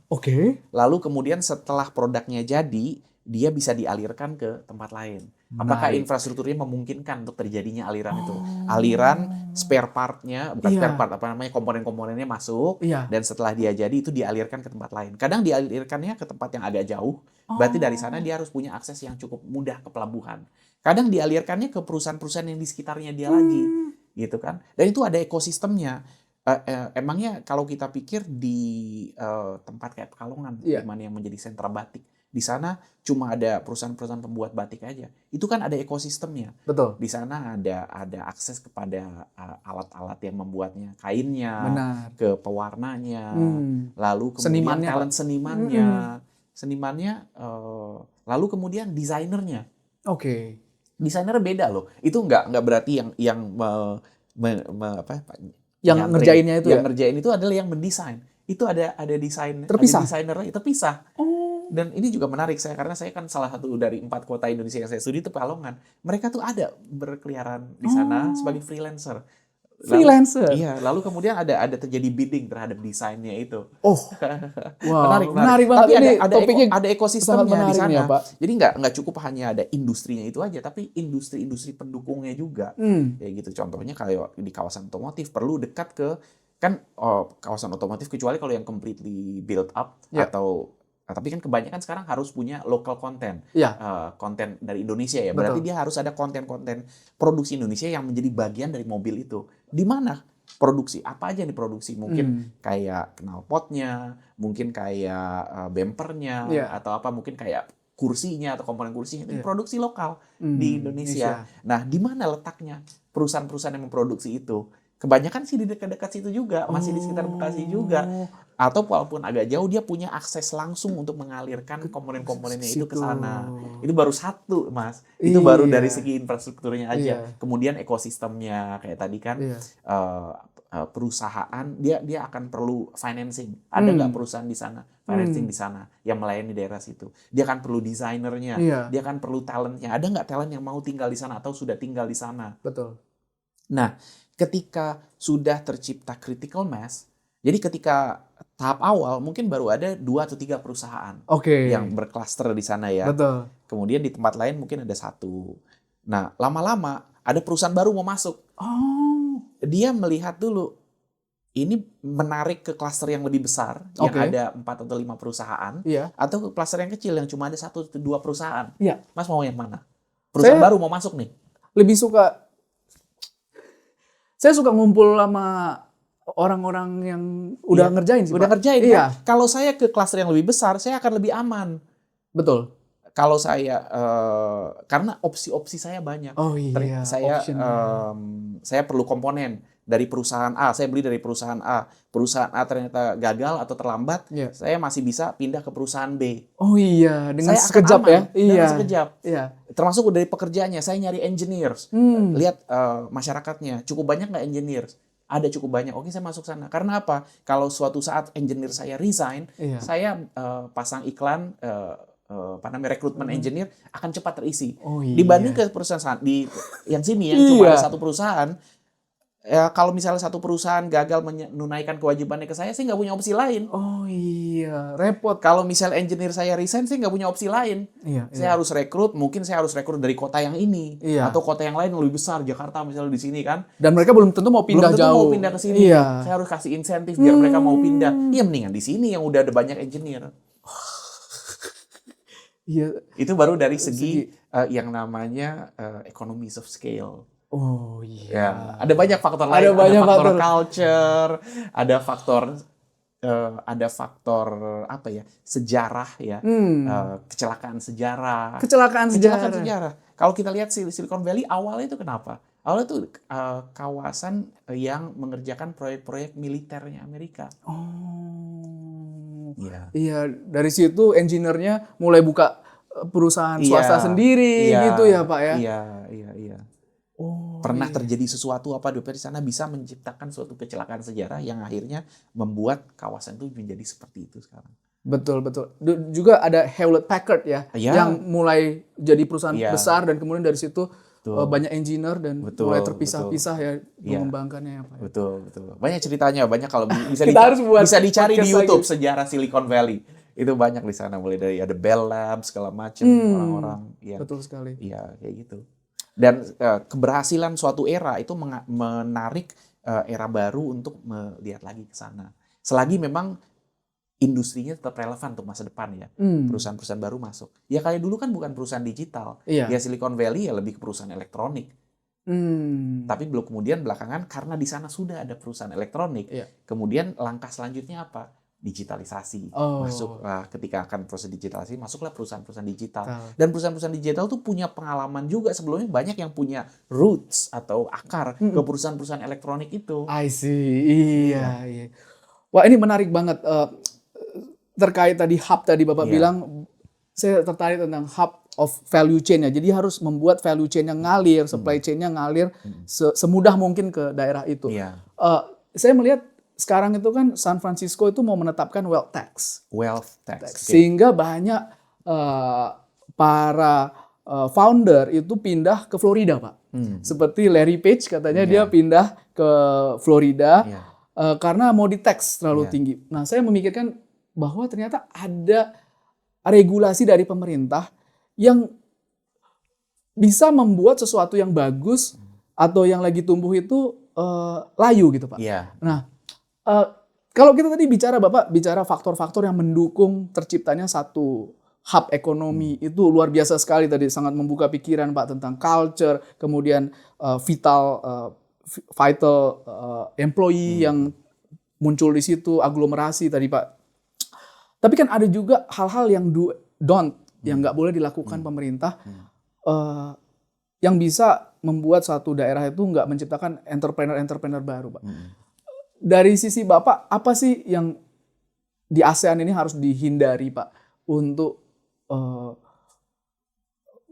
A: Lalu kemudian setelah produknya jadi, dia bisa dialirkan ke tempat lain. Apakah infrastrukturnya memungkinkan untuk terjadinya aliran itu? Aliran spare part-nya, bukan spare part, komponen-komponennya masuk, dan setelah dia jadi itu dialirkan ke tempat lain. Kadang dialirkannya ke tempat yang agak jauh, berarti dari sana dia harus punya akses yang cukup mudah ke pelabuhan. Kadang dialirkannya ke perusahaan-perusahaan yang di sekitarnya dia lagi, gitu kan? Dan itu ada ekosistemnya. Emangnya kalau kita pikir di tempat kayak Pekalongan, di mana yang menjadi sentra batik, di sana cuma ada perusahaan-perusahaan pembuat batik aja. Itu kan ada ekosistemnya.
B: Betul.
A: Di sana ada akses kepada alat-alat yang membuatnya, kainnya, ke pewarnanya, lalu kemudian talent senimannya, lalu kemudian desainernya. Desainernya beda loh. Itu nggak berarti yang
B: ngerjainnya itu
A: yang ngerjain itu adalah yang mendesain. Itu ada desainer terpisah. Dan ini juga menarik karena saya kan salah satu dari 4 kota Indonesia yang saya studi itu Pekalongan. Mereka tuh ada berkeliaran di sana sebagai freelancer. Lalu kemudian ada terjadi bidding terhadap desainnya itu. Menarik banget. Tapi ada ekosistemnya di sana.
B: Ya, Pak.
A: Jadi nggak cukup hanya ada industrinya itu aja, tapi industri-industri pendukungnya juga. Kayak gitu. Contohnya kayak di kawasan otomotif perlu dekat ke kawasan otomotif, kecuali kalau yang completely built up tapi kan kebanyakan sekarang harus punya local content, konten dari Indonesia ya. Berarti dia harus ada konten-konten produksi Indonesia yang menjadi bagian dari mobil itu. Di mana produksi? Apa aja yang diproduksi? Mungkin kayak knalpotnya, mungkin kayak bempernya, atau apa mungkin kayak kursinya atau komponen kursinya itu produksi lokal di Indonesia. Nah, di mana letaknya perusahaan-perusahaan yang memproduksi itu? Kebanyakan sih di dekat-dekat situ juga, masih di sekitar Bekasi juga. Atau walaupun agak jauh, dia punya akses langsung untuk mengalirkan komponen-komponennya itu ke sana. Itu baru satu, Mas. Itu baru dari segi infrastrukturnya aja. Kemudian ekosistemnya, kayak tadi kan, perusahaan, dia akan perlu financing. Ada nggak perusahaan di sana, financing di sana, yang melayani daerah situ. Dia akan perlu desainernya, dia akan perlu talentnya. Ada nggak talent yang mau tinggal di sana atau sudah tinggal di sana.
B: Betul.
A: Nah, ketika sudah tercipta critical mass, jadi ketika tahap awal mungkin baru ada 2 atau 3 perusahaan yang berklaster di sana ya.
B: Betul.
A: Kemudian di tempat lain mungkin ada 1. Nah, lama-lama ada perusahaan baru mau masuk. Dia melihat dulu, ini menarik ke klaster yang lebih besar, yang ada 4 atau 5 perusahaan, atau ke klaster yang kecil yang cuma ada 1 atau 2 perusahaan. Mas mau yang mana? Perusahaan baru mau masuk nih.
B: Saya suka ngumpul sama orang-orang yang udah ngerjain sih.
A: Udah ngerjain. Kan? Kalau saya ke klaster yang lebih besar, saya akan lebih aman.
B: Betul.
A: kalau saya karena opsi-opsi saya banyak.
B: Oh iya, optionnya.
A: Saya perlu komponen dari perusahaan A, saya beli dari perusahaan A. Perusahaan A ternyata gagal atau terlambat,
B: Iya.
A: saya masih bisa pindah ke perusahaan B.
B: Oh iya, dengan
A: Saya akan
B: sekejap
A: aman
B: ya. Iya.
A: dengan sekejap.
B: Iya.
A: Termasuk dari pekerjaannya, saya nyari engineers. Lihat masyarakatnya, cukup banyak nggak engineers? Ada cukup banyak. Oke, saya masuk sana. Karena apa? Kalau suatu saat engineer saya resign,
B: Iya.
A: saya pasang iklan rekrutmen engineer akan cepat terisi.
B: Oh iya.
A: Dibanding ke perusahaan di yang sini yang cuma ada satu perusahaan. Ya, kalau misalnya satu perusahaan gagal menunaikan kewajibannya ke saya nggak punya opsi lain.
B: Oh iya, repot.
A: Kalau misal engineer saya resign, saya nggak punya opsi lain.
B: Iya,
A: Saya harus rekrut, mungkin saya harus rekrut dari kota yang ini.
B: Iya.
A: Atau kota yang lain yang lebih besar, Jakarta misalnya di sini kan.
B: Dan mereka belum tentu mau pindah
A: Belum tentu
B: jauh.
A: mau pindah ke sini.
B: Iya.
A: Saya harus kasih insentif biar mereka mau pindah. Iya, mendingan di sini yang udah ada banyak engineer.
B: Iya.
A: Itu baru dari segi yang namanya economies of scale.
B: Oh iya.
A: Ya, ada banyak faktor lain.
B: Ada
A: faktor
B: faktor.
A: culture, ada faktor apa ya, sejarah ya, kecelakaan sejarah.
B: Kecelakaan
A: Kecelakaan
B: sejarah.
A: sejarah. Kalau kita lihat Silicon Valley awalnya itu kenapa? Awalnya itu kawasan yang mengerjakan proyek-proyek militernya Amerika.
B: Oh.
A: Iya.
B: Iya, dari situ engineer-nya mulai buka perusahaan swasta sendiri gitu ya, Pak ya.
A: Iya.
B: Oh.
A: Pernah terjadi sesuatu apa di sana bisa menciptakan suatu kecelakaan sejarah yang akhirnya membuat kawasan itu menjadi seperti itu sekarang.
B: Betul. Juga ada Hewlett Packard ya,
A: Iya.
B: yang mulai jadi perusahaan
A: Iya.
B: besar dan kemudian dari situ
A: Betul.
B: banyak engineer dan
A: Betul,
B: mulai terpisah-pisah ya
A: Iya.
B: mengembangkannya ya, Pak. Ya.
A: Betul. Banyak ceritanya, banyak kalau bisa
B: Kita harus buat
A: bisa dicari di
B: podcast
A: YouTube
B: lagi.
A: sejarah Silicon Valley. Itu banyak di sana, mulai dari ada Bell Labs segala macam orang-orang. Ya.
B: Betul sekali.
A: Iya, kayak gitu. Dan keberhasilan suatu era itu menarik era baru untuk melihat lagi ke sana. Selagi memang industrinya tetap relevan untuk masa depan ya. Perusahaan-perusahaan baru masuk. Ya kayak dulu kan bukan perusahaan digital.
B: Iya.
A: Ya Silicon Valley ya lebih ke perusahaan elektronik. Tapi belum kemudian belakangan karena di sana sudah ada perusahaan elektronik.
B: Iya.
A: Kemudian langkah selanjutnya apa? Digitalisasi. Masuklah ketika akan proses digitalisasi, masuklah perusahaan-perusahaan digital. Dan perusahaan-perusahaan digital tuh punya pengalaman juga sebelumnya, banyak yang punya roots atau akar ke perusahaan-perusahaan elektronik itu.
B: I see. Iya. Wah, ini menarik banget. Terkait tadi hub tadi Bapak bilang, saya tertarik tentang hub of value chain ya. Jadi harus membuat value chain yang ngalir, supply chain-nya ngalir semudah mungkin ke daerah itu.
A: Iya.
B: Saya melihat sekarang itu kan San Francisco itu mau menetapkan wealth tax.
A: Wealth tax.
B: Sehingga banyak para founder itu pindah ke Florida, Pak. Seperti Larry Page katanya dia pindah ke Florida karena mau di-tax terlalu tinggi. Nah, saya memikirkan bahwa ternyata ada regulasi dari pemerintah yang bisa membuat sesuatu yang bagus atau yang lagi tumbuh itu layu gitu, Pak. Nah, kalau kita tadi Bapak bicara faktor-faktor yang mendukung terciptanya satu hub ekonomi, itu luar biasa sekali tadi, sangat membuka pikiran Pak tentang culture, kemudian vital employee yang muncul di situ, aglomerasi tadi Pak. Tapi kan ada juga hal-hal yang yang nggak boleh dilakukan pemerintah, yang bisa membuat suatu daerah itu nggak menciptakan entrepreneur baru, Pak. Dari sisi Bapak, apa sih yang di ASEAN ini harus dihindari, Pak, untuk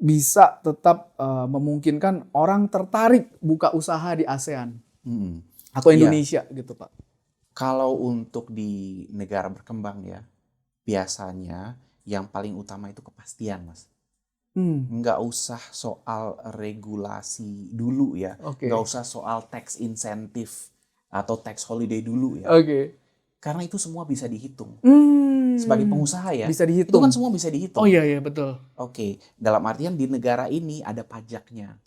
B: bisa tetap memungkinkan orang tertarik buka usaha di ASEAN atau Indonesia gitu, Pak?
A: Kalau untuk di negara berkembang ya, biasanya yang paling utama itu kepastian, Mas. Nggak usah soal regulasi dulu ya, nggak usah soal tax incentive atau tax holiday dulu ya. Karena itu semua bisa dihitung. Sebagai pengusaha ya,
B: bisa dihitung.
A: Itu kan semua bisa dihitung.
B: Oh iya, betul.
A: Dalam artian di negara ini ada pajaknya.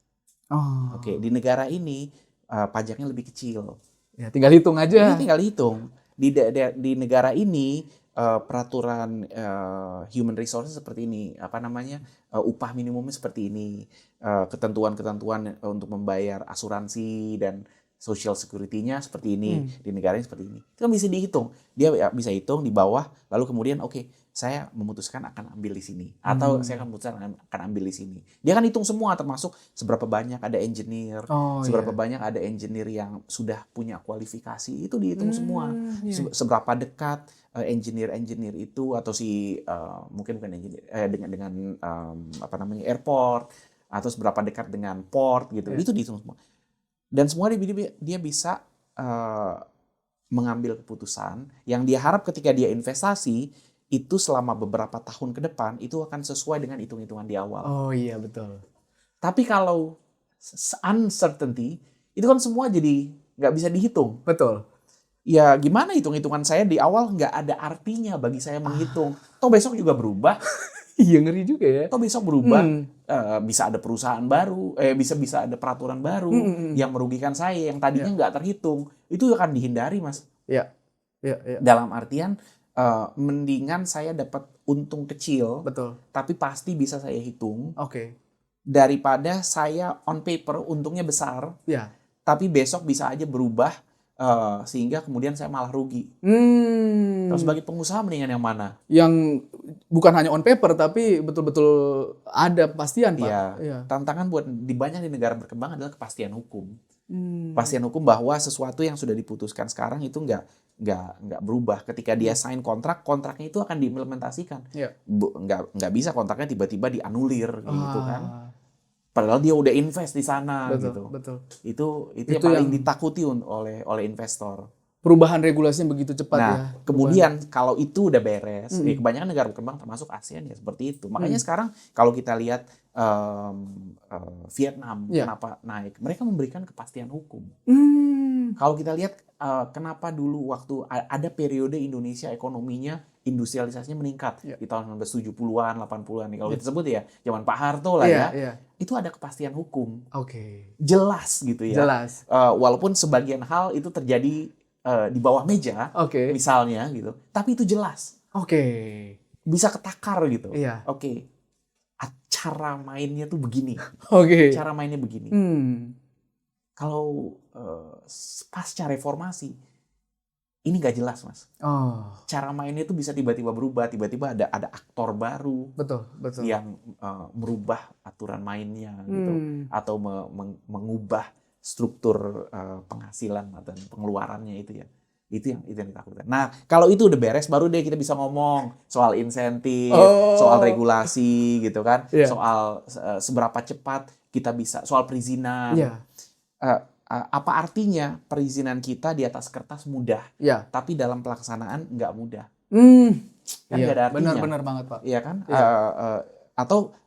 A: Di negara ini pajaknya lebih kecil.
B: Ya, tinggal hitung aja.
A: Ini tinggal hitung. Di negara ini peraturan human resources seperti ini, upah minimumnya seperti ini, ketentuan-ketentuan untuk membayar asuransi dan social security-nya seperti ini, di negaranya seperti ini. Itu kan bisa dihitung. Dia bisa hitung di bawah, lalu kemudian oke, saya memutuskan akan ambil di sini. Atau saya akan memutuskan akan ambil di sini. Dia kan hitung semua, termasuk seberapa banyak ada engineer, seberapa banyak ada engineer yang sudah punya kualifikasi, itu dihitung semua. Seberapa dekat engineer itu atau mungkin bukan engineer dengan airport, atau seberapa dekat dengan port gitu. Itu dihitung semua. Dan semua dia bisa mengambil keputusan yang dia harap ketika dia investasi itu selama beberapa tahun ke depan itu akan sesuai dengan hitung-hitungan di awal.
B: Oh iya, betul.
A: Tapi kalau uncertainty itu kan semua jadi nggak bisa dihitung.
B: Betul.
A: Ya gimana hitung-hitungan saya di awal nggak ada artinya bagi saya menghitung. Toh besok juga berubah.
B: Iya, ngeri juga ya.
A: Toh besok berubah, bisa ada perusahaan baru, bisa ada peraturan baru yang merugikan saya, yang tadinya nggak terhitung. Itu akan dihindari, Mas.
B: Iya.
A: Dalam artian, mendingan saya dapat untung kecil,
B: betul,
A: tapi pasti bisa saya hitung,
B: Oke.
A: daripada saya on paper untungnya besar,
B: Ya.
A: tapi besok bisa aja berubah, sehingga kemudian saya malah rugi. Terus sebagai pengusaha mendingan yang mana?
B: Yang bukan hanya on paper tapi betul-betul ada kepastian, Pak.
A: Iya. Tantangan buat banyak di negara berkembang adalah kepastian hukum. Kepastian hukum bahwa sesuatu yang sudah diputuskan sekarang itu nggak berubah. Ketika dia sign kontraknya itu akan diimplementasikan. Nggak bisa kontraknya tiba-tiba dianulir gitu kan. Padahal dia udah invest di sana gitu.
B: Betul.
A: Itu yang paling ditakuti oleh investor.
B: Perubahan regulasinya begitu cepat ya.
A: Kemudian kalau itu udah beres, kebanyakan negara berkembang termasuk ASEAN ya seperti itu. Makanya sekarang kalau kita lihat Vietnam kenapa naik, mereka memberikan kepastian hukum. Kalau kita lihat kenapa dulu waktu ada periode Indonesia ekonominya industrialisasinya meningkat di tahun 1970-an, 80-an nih kalau kita sebut ya, zaman Pak Harto lah itu ada kepastian hukum. Jelas gitu ya.
B: Jelas.
A: Walaupun sebagian hal itu terjadi di bawah meja, misalnya gitu, tapi itu jelas. Bisa ketakar gitu. Cara mainnya tuh begini. Cara mainnya begini. Kalau pasca reformasi, ini nggak jelas, Mas. Cara mainnya tuh bisa tiba-tiba berubah, tiba-tiba ada aktor baru,
B: betul.
A: yang merubah aturan mainnya, gitu, atau mengubah struktur penghasilan dan pengeluarannya itu ya. Itu yang ditakutkan. Nah, kalau itu udah beres, baru deh kita bisa ngomong soal insentif, soal regulasi, gitu kan, soal seberapa cepat kita bisa, soal perizinan. Apa artinya perizinan kita di atas kertas mudah, tapi dalam pelaksanaan nggak mudah. Kan nggak ada artinya.
B: Benar banget, Pak.
A: Iya kan? Atau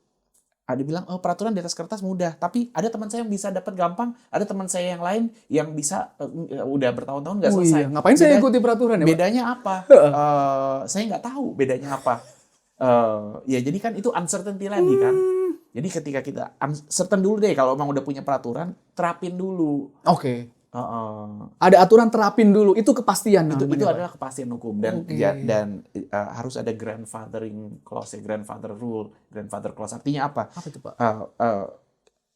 A: ada bilang peraturan di atas kertas mudah, tapi ada teman saya yang bisa dapat gampang, ada teman saya yang lain yang bisa udah bertahun-tahun nggak selesai.
B: Ngapain saya ikuti peraturan ya, Pak?
A: Bedanya apa? Saya nggak tahu bedanya apa. Ya jadi kan itu uncertainty lagi kan. Jadi ketika kita uncertain dulu deh, kalau emang udah punya peraturan, terapin dulu. Ada aturan, terapin dulu, itu kepastian. Itu adalah kepastian hukum dan harus ada grandfathering clause, grandfather rule, grandfather clause. Artinya apa?
B: Apa itu, Pak?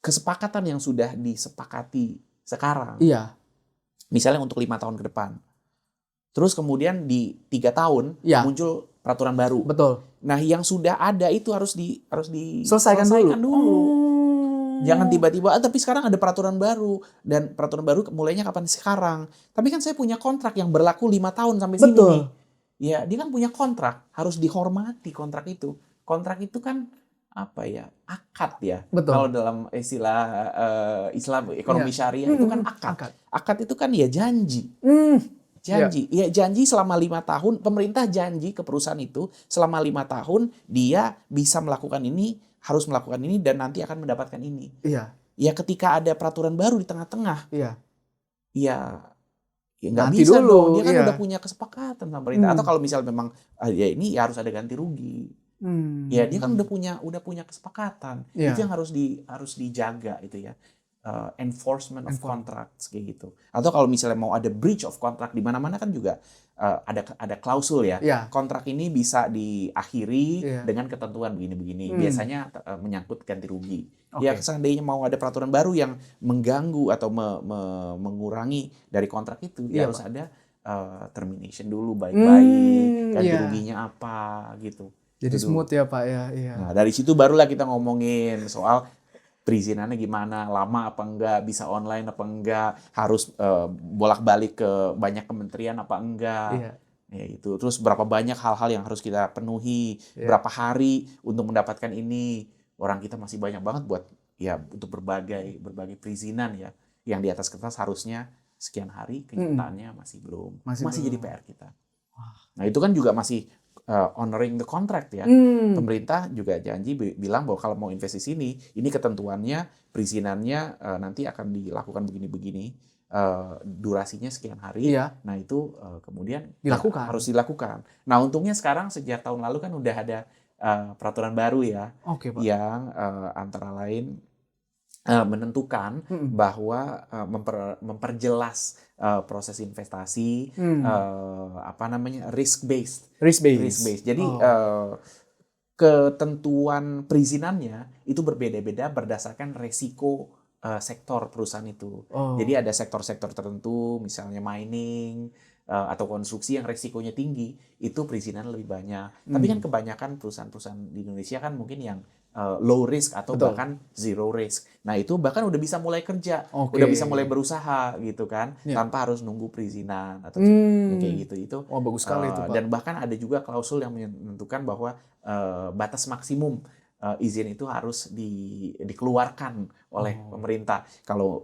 A: Kesepakatan yang sudah disepakati sekarang. Misalnya untuk 5 tahun ke depan. Terus kemudian di 3 tahun muncul peraturan baru.
B: Betul.
A: Nah, yang sudah ada itu harus
B: selesaikan dulu.
A: Jangan tiba-tiba, tapi sekarang ada peraturan baru. Dan peraturan baru mulainya kapan? Sekarang. Tapi kan saya punya kontrak yang berlaku 5 tahun sampai sini. Betul. Ya, dia kan punya kontrak. Harus dihormati kontrak itu. Kontrak itu kan apa ya? Akad ya.
B: Betul.
A: Kalau dalam istilah Islam, ekonomi syariah itu kan akad. Akad itu kan ya janji. Janji selama 5 tahun, pemerintah janji ke perusahaan itu selama 5 tahun dia bisa melakukan ini, harus melakukan ini, dan nanti akan mendapatkan ini. Ya ketika ada peraturan baru di tengah-tengah, ya nggak bisa dulu. Dia kan udah punya kesepakatan sama pemerintah. Atau kalau misalnya memang ini ya harus ada ganti rugi. Ya dia kan udah punya kesepakatan. Itu yang harus dijaga itu ya. Enforcement of contracts kayak gitu. Atau kalau misalnya mau ada breach of contract di mana-mana kan juga ada klausul ya.
B: Iya.
A: Kontrak ini bisa diakhiri
B: Iya.
A: dengan ketentuan begini-begini. Biasanya menyangkut ganti rugi.
B: Oke.
A: Ya seandainya mau ada peraturan baru yang mengganggu atau mengurangi dari kontrak itu,
B: Iya,
A: ya harus
B: Pak.
A: ada termination dulu baik-baik, ganti
B: Iya.
A: ruginya apa gitu.
B: Jadi
A: Itu.
B: smooth ya Pak ya. Iya.
A: Nah, dari situ barulah kita ngomongin soal perizinannya gimana, lama apa enggak, bisa online apa enggak, harus bolak-balik ke banyak kementerian apa enggak.
B: Iya.
A: Ya itu. Terus berapa banyak hal-hal yang harus kita penuhi,
B: Iya.
A: berapa hari untuk mendapatkan ini. Orang kita masih banyak banget buat ya untuk berbagai perizinan ya. Yang di atas kertas harusnya sekian hari, kenyataannya masih belum. Masih jadi PR kita. Nah, itu kan juga masih honoring the contract ya. Pemerintah juga janji bilang bahwa kalau mau invest di sini, ini ketentuannya, perizinannya nanti akan dilakukan begini-begini, durasinya sekian hari.
B: Iya.
A: Nah, itu kemudian
B: Dilakukan.
A: harus dilakukan. Nah, untungnya sekarang sejak tahun lalu kan udah ada peraturan baru ya,
B: Oke, Pak.
A: yang antara lain menentukan bahwa memperjelas proses investasi, risk based. Jadi ketentuan perizinannya itu berbeda-beda berdasarkan resiko sektor perusahaan itu. Jadi ada sektor-sektor tertentu, misalnya mining atau konstruksi yang resikonya tinggi, itu perizinan lebih banyak. Tapi kan kebanyakan perusahaan-perusahaan di Indonesia kan mungkin yang low risk atau bahkan zero risk. Nah, itu bahkan udah bisa mulai kerja, udah bisa mulai berusaha gitu kan, tanpa harus nunggu perizinan atau kayak gitu. Itu
B: bagus sekali itu, Pak.
A: Dan bahkan ada juga klausul yang menentukan bahwa batas maksimum izin itu harus dikeluarkan oleh pemerintah. Kalau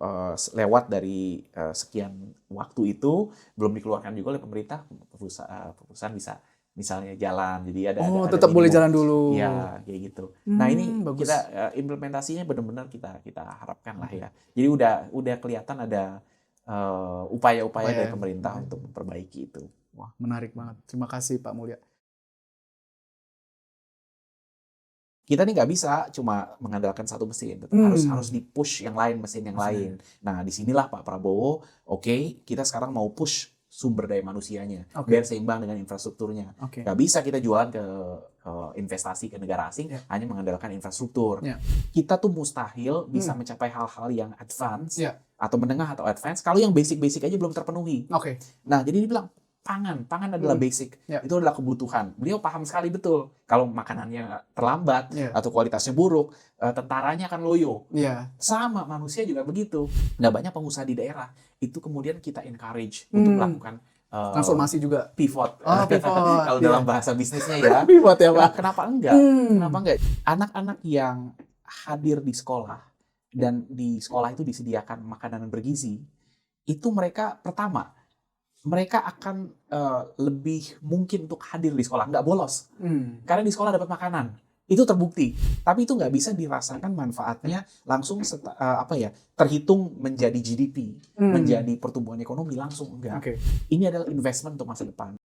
A: lewat dari sekian waktu itu belum dikeluarkan juga oleh pemerintah, perusahaan bisa misalnya jalan, jadi ada
B: tetap boleh
A: minimum.
B: jalan dulu.
A: Ya, kayak gitu. Nah, ini
B: bagus.
A: kita implementasinya benar-benar kita harapkan lah ya. Jadi udah kelihatan ada upaya-upaya dari pemerintah untuk memperbaiki itu.
B: Wah, menarik banget. Terima kasih Pak Mulya.
A: Kita nih nggak bisa cuma mengandalkan satu mesin, tetap harus di-push yang lain, mesin yang lain. Nah, disinilah Pak Prabowo, kita sekarang mau push sumber daya manusianya biar seimbang dengan infrastrukturnya. Nggak bisa kita jualan ke investasi ke negara asing hanya mengandalkan infrastruktur. Kita tuh mustahil bisa mencapai hal-hal yang advance atau menengah atau advance kalau yang basic-basic aja belum terpenuhi. Nah, jadi dibilang pangan adalah basic, itu adalah kebutuhan. Beliau paham sekali betul kalau makanannya terlambat atau kualitasnya buruk, tentaranya akan loyo. Sama manusia juga begitu. Nah, banyak pengusaha di daerah itu kemudian kita encourage untuk melakukan
B: transformasi juga,
A: pivot.
B: Pivot.
A: Kalau dalam bahasa bisnisnya ya.
B: Pivot ya Pak.
A: Kenapa enggak? Kenapa enggak? Anak-anak yang hadir di sekolah dan di sekolah itu disediakan makanan bergizi, itu mereka pertama mereka akan lebih mungkin untuk hadir di sekolah, nggak bolos. Karena di sekolah dapat makanan. Itu terbukti. Tapi itu nggak bisa dirasakan manfaatnya langsung terhitung menjadi GDP, menjadi pertumbuhan ekonomi langsung. Enggak. Ini adalah investment untuk masa depan.